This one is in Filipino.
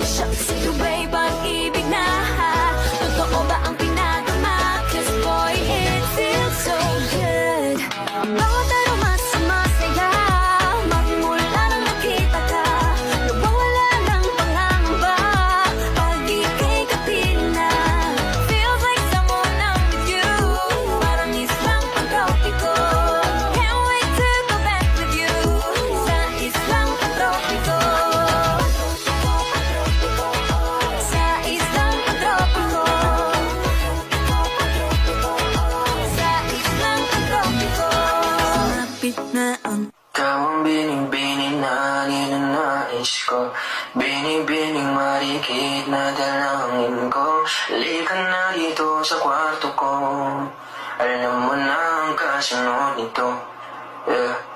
Shucks, sa'yo ba'y pag-ibig na? Totoo ba ang pinagama? 'Cause boy, it feels so good. Bawat araw mas sumasaya, magmula nang nakita ka. Nawawala ng pangangamba pag ika'y kapiling na. Feels like someone I'm with you, parang islang pagtropiko. Can't wait to go back with you, sa islang pagtropiko. Sa islang pagtropiko. Sa islang pagtropiko. Malapit na ang Ikaw ang bining-bining na ninanais ko, bining-bining marikit na dalangin ko. Halika na dito sa kwarto ko, alam mo na ang kasunod nito. Yeah.